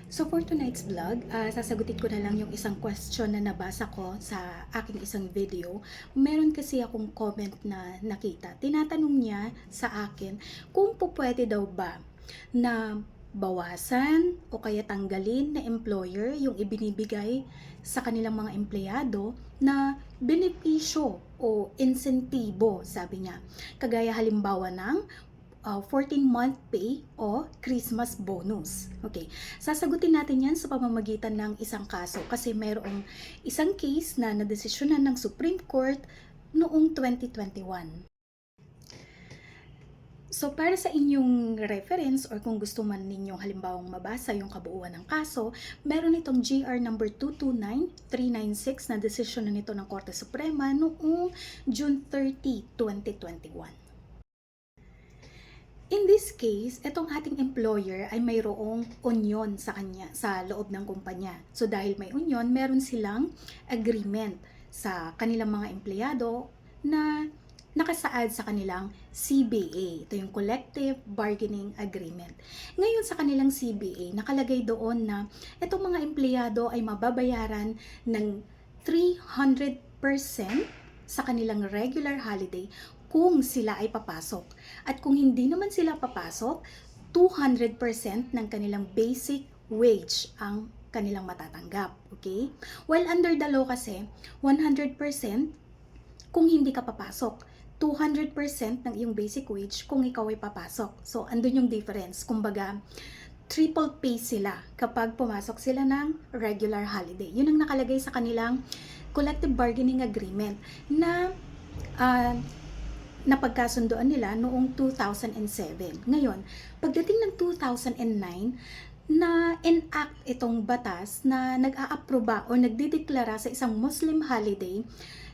So for tonight's vlog, sasagutin ko na lang yung isang question na nabasa ko sa aking isang video. Meron kasi akong comment na nakita. Tinatanong niya sa akin kung pwede daw ba na bawasan o kaya tanggalin na employer yung ibinibigay sa kanilang mga empleyado na benepisyo o insentibo, sabi niya. Kagaya halimbawa ng 14-month pay o Christmas bonus. Okay, sasagutin natin yan sa pamamagitan ng isang kaso kasi mayroong isang case na nadesisyonan ng Supreme Court noong 2021. So para sa inyong reference or kung gusto man ninyong halimbawang mabasa yung kabuuan ng kaso, meron itong GR number 229396 na desisyon na nito ng Korte Suprema noong June 30, 2021. In this case, itong ating employer ay mayroong union sa kanya, sa loob ng kumpanya. So dahil may union, meron silang agreement sa kanilang mga empleyado na nakasaad sa kanilang CBA. Ito yung Collective Bargaining Agreement. Ngayon sa kanilang CBA, nakalagay doon na itong mga empleyado ay mababayaran ng 300% sa kanilang regular holiday kung sila ay papasok. At kung hindi naman sila papasok, 200% ng kanilang basic wage ang kanilang matatanggap. Okay? While under the law kasi, 100% kung hindi ka papasok. 200% ng iyong basic wage kung ikaw ay papasok. So, andun yung difference. Kumbaga, triple pay sila kapag pumasok sila ng regular holiday. Yun ang nakalagay sa kanilang collective bargaining agreement na napagkasundoan nila noong 2007. Ngayon, pagdating ng 2009, na enact itong batas na nag-aaproba o nagdideklara sa isang Muslim holiday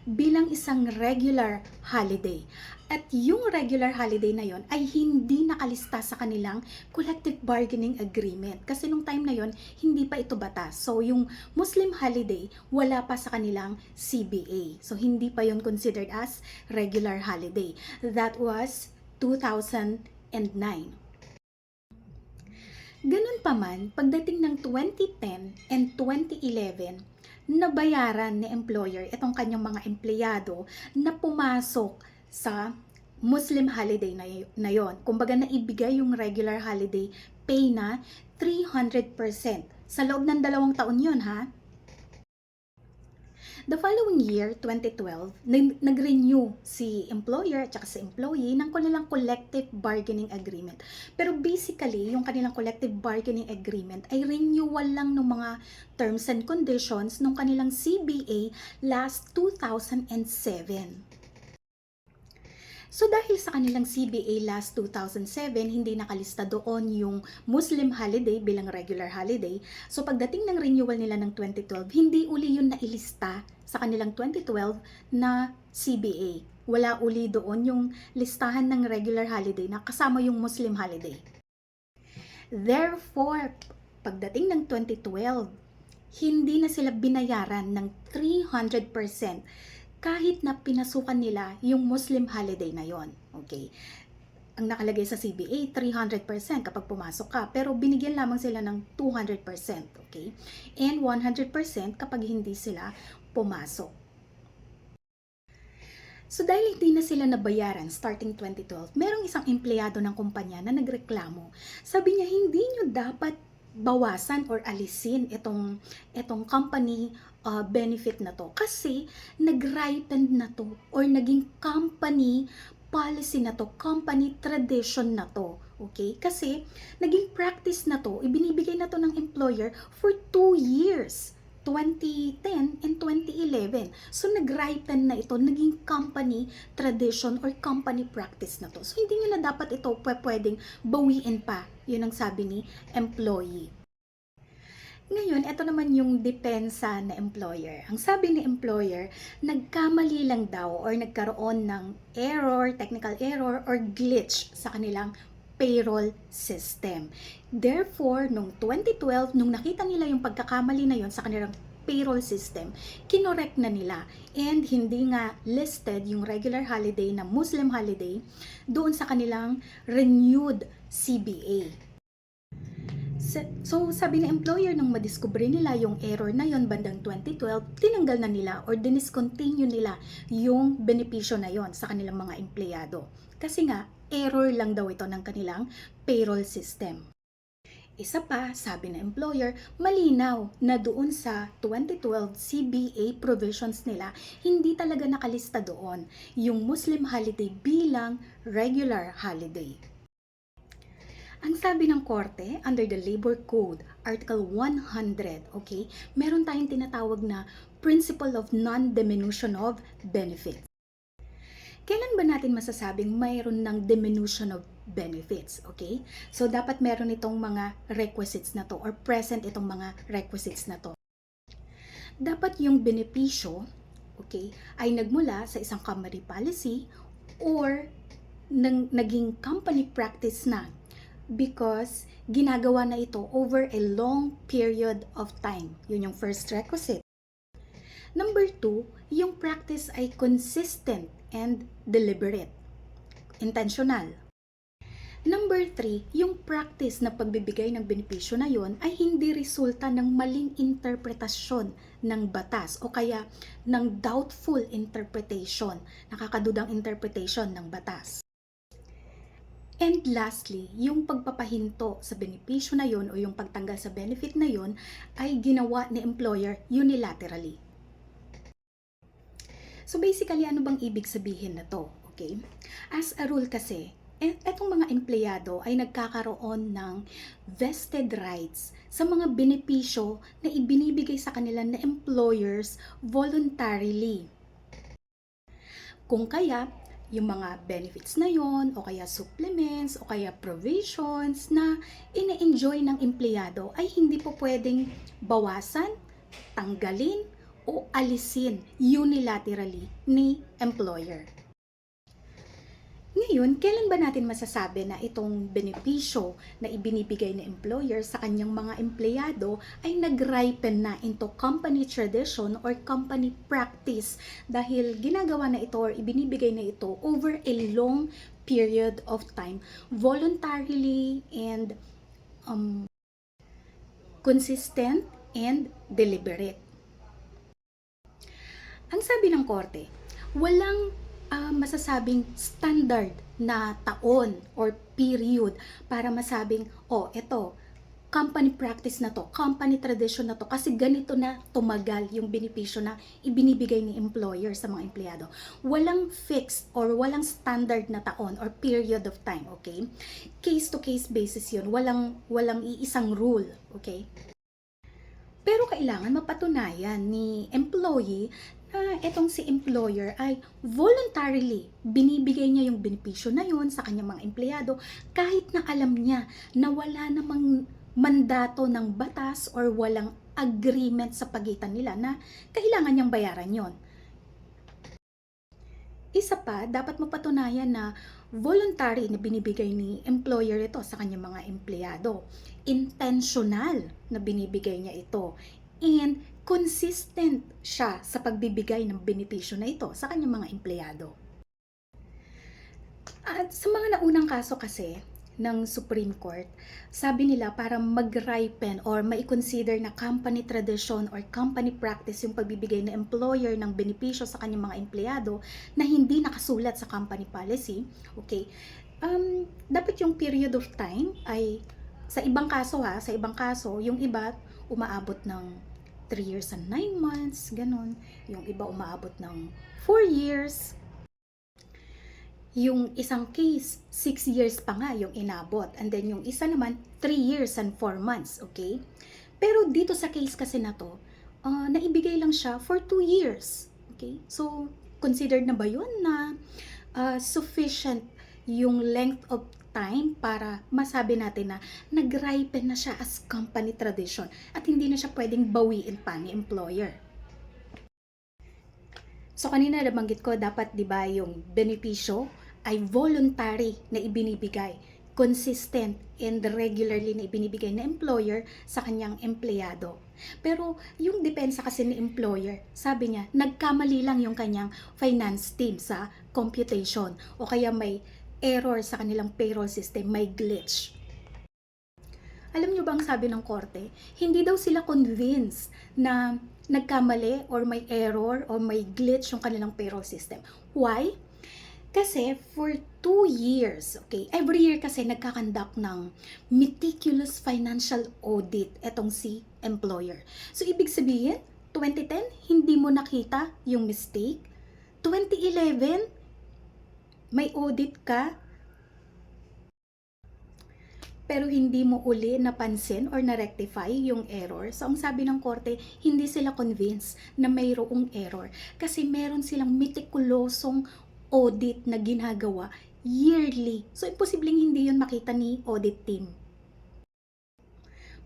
bilang isang regular holiday. At yung regular holiday na yon ay hindi nakalista sa kanilang collective bargaining agreement. Kasi nung time na yon, hindi pa ito batas. So yung Muslim holiday, wala pa sa kanilang CBA. So hindi pa yon considered as regular holiday. That was 2009. Ganun pa man, pagdating ng 2010 and 2011, nabayaran ni employer itong kanyang mga empleyado na pumasok sa Muslim holiday na yon. Kumbaga naibigay yung regular holiday pay na 300%. Sa loob ng 2 taon yun ha. The following year, 2012, nag-renew si employer at saka si employee ng kanilang collective bargaining agreement. Pero basically, yung kanilang collective bargaining agreement ay renewal lang ng mga terms and conditions ng kanilang CBA last 2007. So dahil sa kanilang CBA last 2007, hindi nakalista doon yung Muslim holiday bilang regular holiday. So pagdating ng renewal nila ng 2012, hindi uli yun nailista sa kanilang 2012 na CBA. Wala uli doon yung listahan ng regular holiday na kasama yung Muslim holiday. Therefore, pagdating ng 2012, hindi na sila binayaran ng 300% kahit na pinasukan nila yung Muslim holiday na yon. Okay? Ang nakalagay sa CBA, 300% kapag pumasok ka. Pero binigyan lamang sila ng 200%. Okay? And 100% kapag hindi sila pumasok. So dahil hindi na sila nabayaran starting 2012, merong isang empleyado ng kumpanya na nagreklamo. Sabi niya, hindi nyo dapat bawasan or alisin itong company benefit na to kasi nag-ripened na to or naging company policy na to, company tradition na to. Okay? Kasi naging practice na to, ibinibigay na to ng employer for 2 years. 2010 and 2011. So, nag-ripen na ito, naging company tradition or company practice na to. So, hindi nyo na dapat ito pwedeng bawiin pa. Yun ang sabi ni employee. Ngayon, ito naman yung depensa na employer. Ang sabi ni employer, nagkamali lang daw or nagkaroon ng error, technical error or glitch sa kanilang payroll system. Therefore, noong 2012, nung nakita nila yung pagkakamali na yon sa kanilang payroll system, kinorek na nila and hindi nga listed yung regular holiday na Muslim holiday doon sa kanilang renewed CBA. So, sabi ng employer nung madiskubre nila yung error na yon bandang 2012, tinanggal na nila or diniscontinue nila yung benepisyo na yon sa kanilang mga empleyado. Kasi nga, error lang daw ito ng kanilang payroll system. Isa pa, sabi ng employer, malinaw na doon sa 2012 CBA provisions nila, hindi talaga nakalista doon yung Muslim holiday bilang regular holiday. Ang sabi ng korte, under the Labor Code, Article 100, okay, meron tayong tinatawag na Principle of Non-Diminution of Benefits. Kailan ba natin masasabing mayroon ng diminution of benefits, okay? So, dapat meron itong mga requisites na to or present itong mga requisites na to. Dapat yung benepisyo, okay, ay nagmula sa isang company policy or naging company practice na because ginagawa na ito over a long period of time. Yun yung first requisite. Number 2, yung practice ay consistent and deliberate, intentional. Number 3, yung practice na pagbibigay ng benepisyo na yon ay hindi resulta ng maling interpretasyon ng batas o kaya ng doubtful interpretation, nakakadudang interpretation ng batas. And lastly, yung pagpapahinto sa benepisyo na yon o yung pagtanggal sa benefit na yon ay ginawa ni employer unilaterally. So basically, ano bang ibig sabihin na to? Okay? As a rule kasi, etong mga empleyado ay nagkakaroon ng vested rights sa mga benepisyo na ibinibigay sa kanila na employers voluntarily. Kung kaya, yung mga benefits na yon o kaya supplements o kaya provisions na ine-enjoy ng empleyado ay hindi po pwedeng bawasan, tanggalin o alisin unilaterally ni employer. Ngayon, kailan ba natin masasabi na itong benepisyo na ibinibigay ng employer sa kanyang mga empleyado ay nag-ripen na into company tradition or company practice dahil ginagawa na ito or ibinibigay na ito over a long period of time, voluntarily and consistent and deliberate. Ang sabi ng korte, walang masasabing standard na taon or period para masabing, eto, company practice na to, company tradition na to, kasi ganito na tumagal yung benepisyo na ibinibigay ni employer sa mga empleyado. Walang fixed or walang standard na taon or period of time, okay? Case to case basis yun, walang iisang rule, okay? Pero kailangan mapatunayan ni employee na etong si employer ay voluntarily binibigay niya yung benepisyo na yun sa kanyang mga empleyado kahit na alam niya na wala namang mandato ng batas or walang agreement sa pagitan nila na kailangan niyang bayaran yon. Isa pa, dapat mapatunayan na voluntary na binibigay ni employer ito sa kanyang mga empleyado. Intentional na binibigay niya ito. And consistent siya sa pagbibigay ng benepisyo na ito sa kanyang mga empleyado. At sa mga naunang kaso kasi ng Supreme Court, sabi nila para mag-ripen or mai-consider na company tradition or company practice yung pagbibigay ng employer ng benepisyo sa kanyang mga empleyado na hindi nakasulat sa company policy, okay, dapat yung period of time ay sa ibang kaso, yung iba umaabot ng 3 years and 9 months, ganun. Yung iba umaabot ng 4 years. Yung isang case, 6 years pa nga yung inabot. And then yung isa naman, 3 years and 4 months, okay? Pero dito sa case kasi na to, naibigay lang siya for 2 years, okay? So, considered na ba yun na sufficient yung length of time para masabi natin na nag-ripen na siya as company tradition at hindi na siya pwedeng bawiin pa ni employer. So kanina nabanggit ko, dapat 'di ba yung benepisyo ay voluntary na ibinibigay, consistent and regularly na ibinibigay ng employer sa kanyang empleyado. Pero yung depensa kasi ni employer, sabi niya, nagkamali lang yung kanyang finance team sa computation o kaya may error sa kanilang payroll system, may glitch. Alam niyo ba ang sabi ng korte? Hindi daw sila convinced na nagkamali or may error or may glitch yung kanilang payroll system. Why? Kasi for 2 years, okay, every year kasi nagkakandak ng meticulous financial audit etong si employer. So, ibig sabihin, 2010, hindi mo nakita yung mistake. 2011, may audit ka, pero hindi mo uli napansin or na-rectify yung error. So, ang sabi ng korte, hindi sila convinced na mayroong error. Kasi meron silang meticulosong audit na ginagawa yearly. So, imposibleng hindi yun makita ni audit team.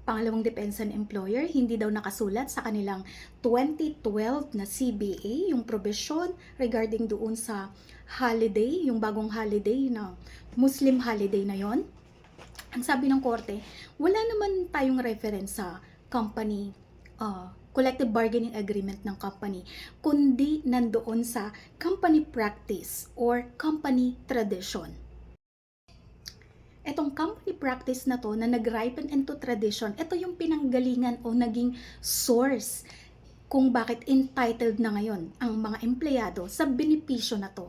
Pangalawang depensa ng employer, hindi daw nakasulat sa kanilang 2012 na CBA, yung provision regarding doon sa holiday, yung bagong holiday na Muslim holiday na yon. Ang sabi ng korte, wala naman tayong reference sa company, collective bargaining agreement ng company, kundi nandoon sa company practice or company tradition. Etong company practice na to na nag-ripen into tradition, ito yung pinanggalingan o naging source kung bakit entitled na ngayon ang mga empleyado sa benepisyo na to.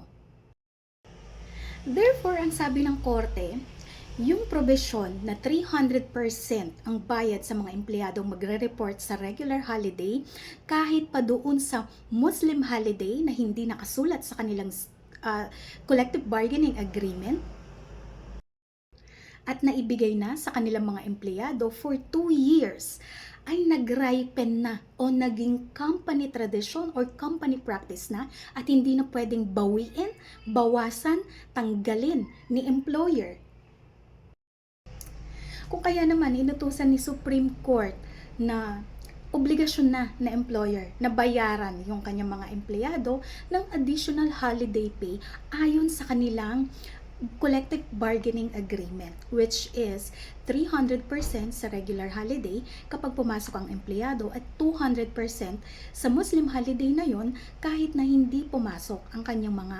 Therefore, ang sabi ng korte, yung provision na 300% ang bayad sa mga empleyadong magre-report sa regular holiday kahit pa doon sa Muslim holiday na hindi nakasulat sa kanilang collective bargaining agreement at naibigay na sa kanilang mga empleyado for 2 years ay nag-ripen na o naging company tradition or company practice na at hindi na pwedeng bawiin, bawasan, tanggalin ni employer. Kung kaya naman inutusan ni Supreme Court na obligasyon na employer na bayaran yung kanyang mga empleyado ng additional holiday pay ayon sa kanilang collective bargaining agreement, which is 300% sa regular holiday kapag pumasok ang empleyado at 200% sa Muslim holiday na yon kahit na hindi pumasok ang kanyang mga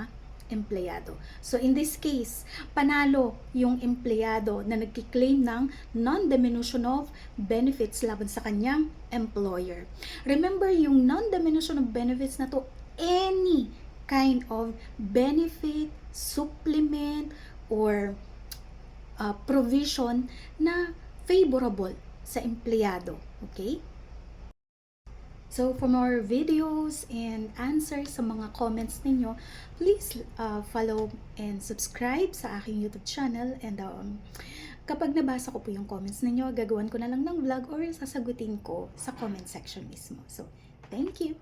empleyado. So in this case, panalo yung empleyado na nagki-claim ng non-diminution of benefits laban sa kanyang employer. Remember, yung non-diminution of benefits na to, any kind of benefit, supplement, or provision na favorable sa empleyado. Okay? So, for more videos and answers sa mga comments ninyo, please follow and subscribe sa aking YouTube channel. And kapag nabasa ko po yung comments ninyo, gagawan ko na lang ng vlog or sasagutin ko sa comment section mismo. So, thank you!